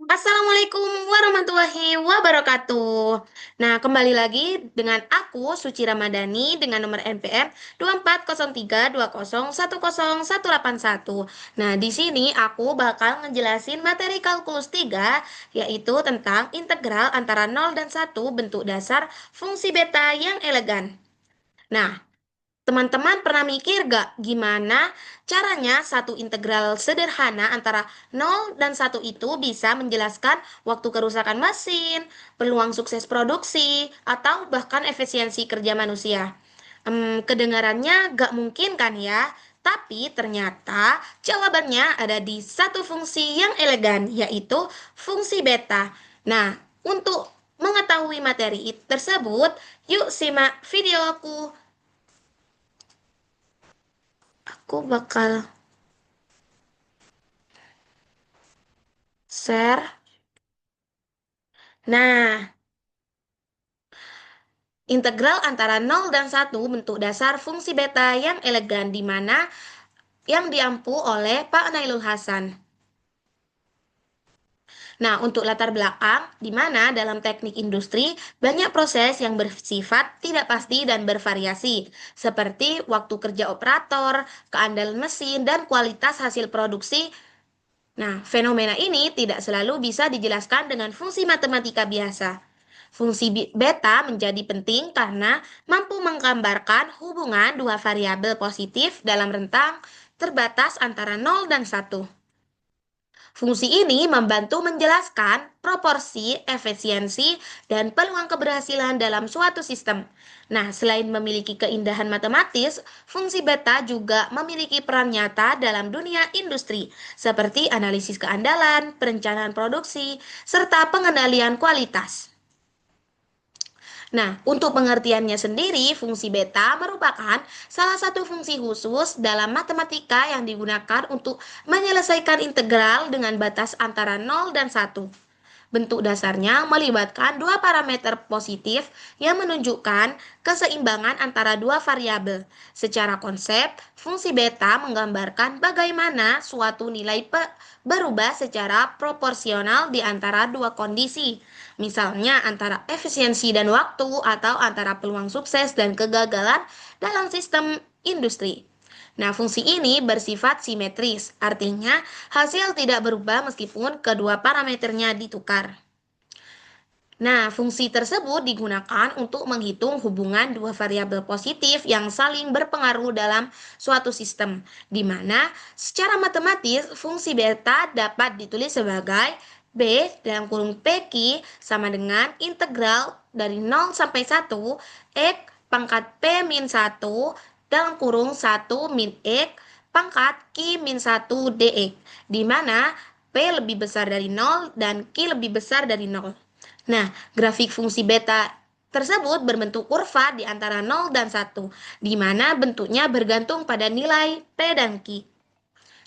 Assalamualaikum warahmatullahi wabarakatuh. Nah, kembali lagi dengan aku Suci Ramadhani dengan nomor NPM 240320101181. Nah, di sini aku bakal ngejelasin materi kalkulus 3 yaitu tentang integral antara 0 dan 1 bentuk dasar fungsi beta yang elegan. Nah, teman-teman pernah mikir gak gimana caranya satu integral sederhana antara 0 dan 1 itu bisa menjelaskan waktu kerusakan mesin, peluang sukses produksi, atau bahkan efisiensi kerja manusia? Kedengarannya gak mungkin kan ya? Tapi ternyata jawabannya ada di satu fungsi yang elegan, yaitu fungsi beta. Nah, untuk mengetahui materi tersebut, yuk simak video aku. Aku bakal share. Nah, integral antara 0 dan 1 bentuk dasar fungsi beta yang elegan di mana yang diampu oleh Pak Nailul Hasan. Nah, untuk latar belakang, di mana dalam teknik industri banyak proses yang bersifat tidak pasti dan bervariasi, seperti waktu kerja operator, keandalan mesin, dan kualitas hasil produksi. Nah, fenomena ini tidak selalu bisa dijelaskan dengan fungsi matematika biasa. Fungsi beta menjadi penting karena mampu menggambarkan hubungan dua variabel positif dalam rentang terbatas antara 0 dan 1. Fungsi ini membantu menjelaskan proporsi, efisiensi, dan peluang keberhasilan dalam suatu sistem. Nah, selain memiliki keindahan matematis, fungsi beta juga memiliki peran nyata dalam dunia industri, seperti analisis keandalan, perencanaan produksi, serta pengendalian kualitas. Nah, untuk pengertiannya sendiri, fungsi beta merupakan salah satu fungsi khusus dalam matematika yang digunakan untuk menyelesaikan integral dengan batas antara 0 dan 1. Bentuk dasarnya melibatkan dua parameter positif yang menunjukkan keseimbangan antara dua variabel. Secara konsep, fungsi beta menggambarkan bagaimana suatu nilai berubah secara proporsional di antara dua kondisi. Misalnya antara efisiensi dan waktu atau antara peluang sukses dan kegagalan dalam sistem industri. Nah, fungsi ini bersifat simetris, artinya hasil tidak berubah meskipun kedua parameternya ditukar. Nah, fungsi tersebut digunakan untuk menghitung hubungan dua variabel positif yang saling berpengaruh dalam suatu sistem, di mana secara matematis fungsi beta dapat ditulis sebagai B dalam kurung PQ sama dengan integral dari 0 sampai 1 X pangkat P min 1 dalam kurung 1 min X pangkat Q min 1 dx, di mana P lebih besar dari 0 dan Q lebih besar dari 0. Nah, grafik fungsi beta tersebut berbentuk kurva di antara 0 dan 1, di mana bentuknya bergantung pada nilai P dan Q.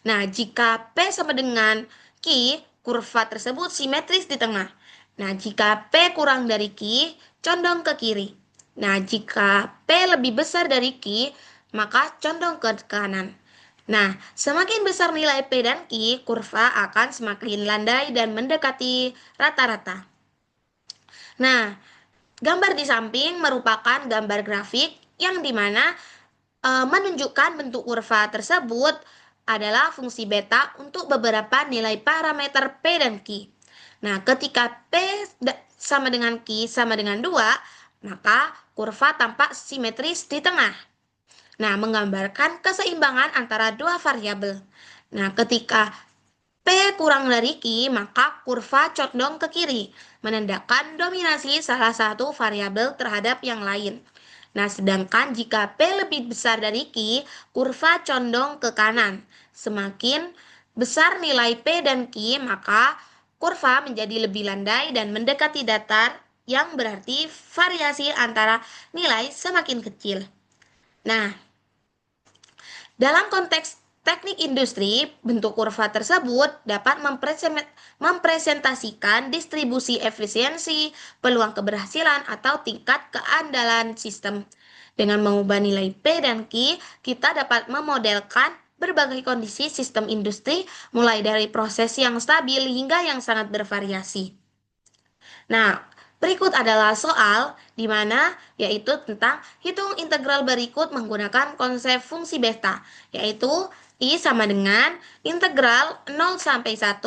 Nah, jika P sama dengan Q, kurva tersebut simetris di tengah. Nah, jika P kurang dari Q, condong ke kiri. Nah, jika P lebih besar dari Q, maka condong ke kanan. Nah, semakin besar nilai P dan Q, kurva akan semakin landai dan mendekati rata-rata. Nah, gambar di samping merupakan gambar grafik yang dimana menunjukkan bentuk kurva tersebut adalah fungsi beta untuk beberapa nilai parameter P dan Q. Nah, ketika P sama dengan Q sama dengan 2, maka kurva tampak simetris di tengah. Nah, menggambarkan keseimbangan antara dua variabel. Nah, ketika P kurang dari Q, maka kurva condong ke kiri, menandakan dominasi salah satu variabel terhadap yang lain. Nah, sedangkan jika P lebih besar dari Q, kurva condong ke kanan. Semakin besar nilai P dan Q, maka kurva menjadi lebih landai dan mendekati datar, yang berarti variasi antara nilai semakin kecil. Nah, dalam konteks teknik industri, bentuk kurva tersebut dapat mempresentasikan distribusi efisiensi, peluang keberhasilan, atau tingkat keandalan sistem. Dengan mengubah nilai P dan Q, kita dapat memodelkan berbagai kondisi sistem industri, mulai dari proses yang stabil hingga yang sangat bervariasi. Nah, berikut adalah soal di mana yaitu tentang hitung integral berikut menggunakan konsep fungsi beta, yaitu I sama dengan integral 0 sampai 1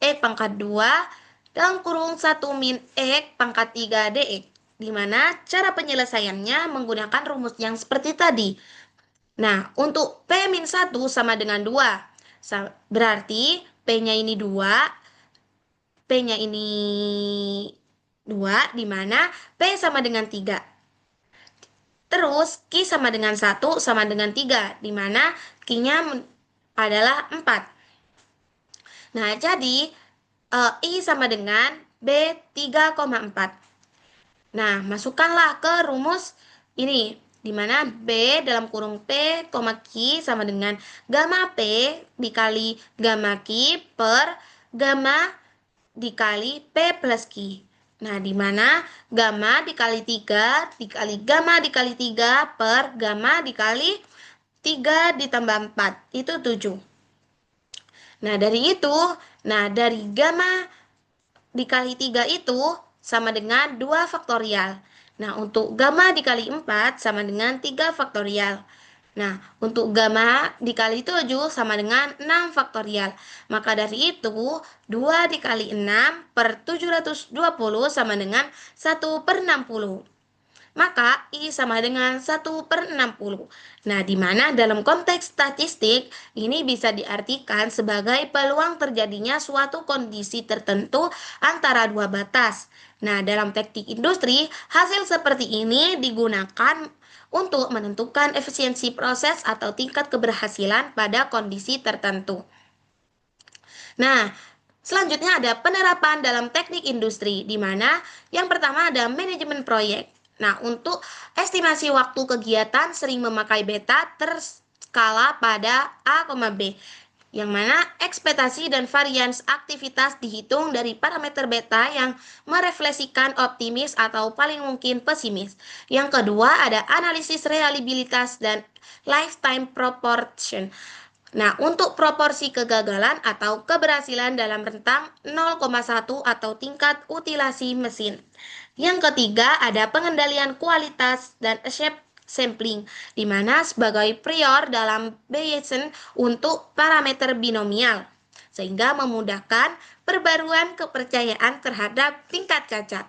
E pangkat 2 dalam kurung 1 min E pangkat 3 dx, di mana cara penyelesaiannya menggunakan rumus yang seperti tadi. Nah, untuk P-1 sama dengan 2, berarti P-nya ini 2, P-nya ini 2, di mana P sama dengan 3. Terus, Q sama dengan 1 sama dengan 3, di mana Q-nya adalah 4. Nah, jadi I sama dengan B 3,4. Nah, masukkanlah ke rumus ini, di mana B dalam kurung P, Q sama dengan gamma P dikali gamma Q per gamma dikali P plus Q. Nah, di mana gamma dikali 3 dikali gamma dikali 3 per gamma dikali 3 ditambah 4, itu 7. Nah, dari gamma dikali 3 itu sama dengan 2 faktorial. Nah, untuk gamma dikali 4 sama dengan 3 faktorial. Nah, untuk gamma dikali 7 sama dengan 6 faktorial. Maka dari itu, 2 dikali 6 per 720 sama dengan 1 per 60. Maka I sama dengan 1 per 60. Nah, di mana dalam konteks statistik, ini bisa diartikan sebagai peluang terjadinya suatu kondisi tertentu antara dua batas. Nah, dalam teknik industri, hasil seperti ini digunakan untuk menentukan efisiensi proses atau tingkat keberhasilan pada kondisi tertentu. Nah, selanjutnya ada penerapan dalam teknik industri, di mana yang pertama ada manajemen proyek. Nah, untuk estimasi waktu kegiatan sering memakai beta terskala pada A, B, yang mana ekspektasi dan varians aktivitas dihitung dari parameter beta yang merefleksikan optimis atau paling mungkin pesimis. Yang kedua ada analisis reliabilitas dan lifetime proportion. Nah, untuk proporsi kegagalan atau keberhasilan dalam rentang 0,1 atau tingkat utilasi mesin. Yang ketiga, ada pengendalian kualitas dan shape sampling, di mana sebagai prior dalam Bayesian untuk parameter binomial, sehingga memudahkan perbaruan kepercayaan terhadap tingkat cacat.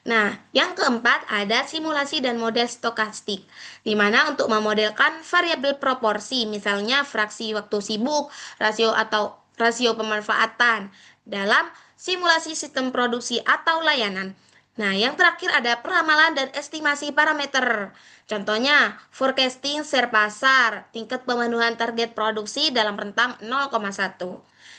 Nah, yang keempat ada simulasi dan model stokastik, di mana untuk memodelkan variabel proporsi, misalnya fraksi waktu sibuk, rasio atau rasio pemanfaatan dalam simulasi sistem produksi atau layanan. Nah, yang terakhir ada peramalan dan estimasi parameter. Contohnya, forecasting share pasar, tingkat pemenuhan target produksi dalam rentang 0,1.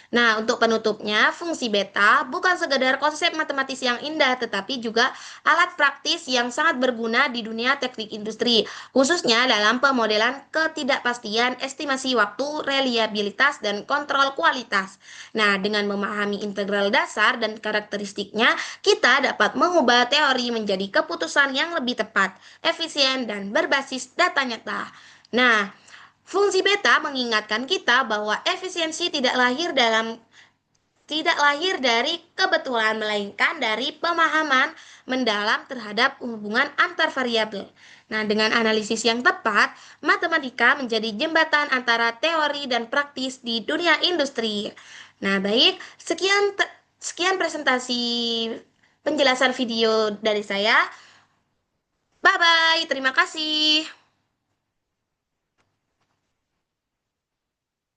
Nah, untuk penutupnya, fungsi beta bukan sekedar konsep matematis yang indah, tetapi juga alat praktis yang sangat berguna di dunia teknik industri, khususnya dalam pemodelan ketidakpastian, estimasi waktu, reliabilitas, dan kontrol kualitas. Nah, dengan memahami integral dasar dan karakteristiknya, kita dapat mengubah teori menjadi keputusan yang lebih tepat, efisien, dan berbasis data nyata. Nah, fungsi beta mengingatkan kita bahwa efisiensi tidak lahir dari kebetulan, melainkan dari pemahaman mendalam terhadap hubungan antar variabel. Nah, dengan analisis yang tepat, matematika menjadi jembatan antara teori dan praktis di dunia industri. Nah, baik, sekian presentasi penjelasan video dari saya. Bye bye, terima kasih.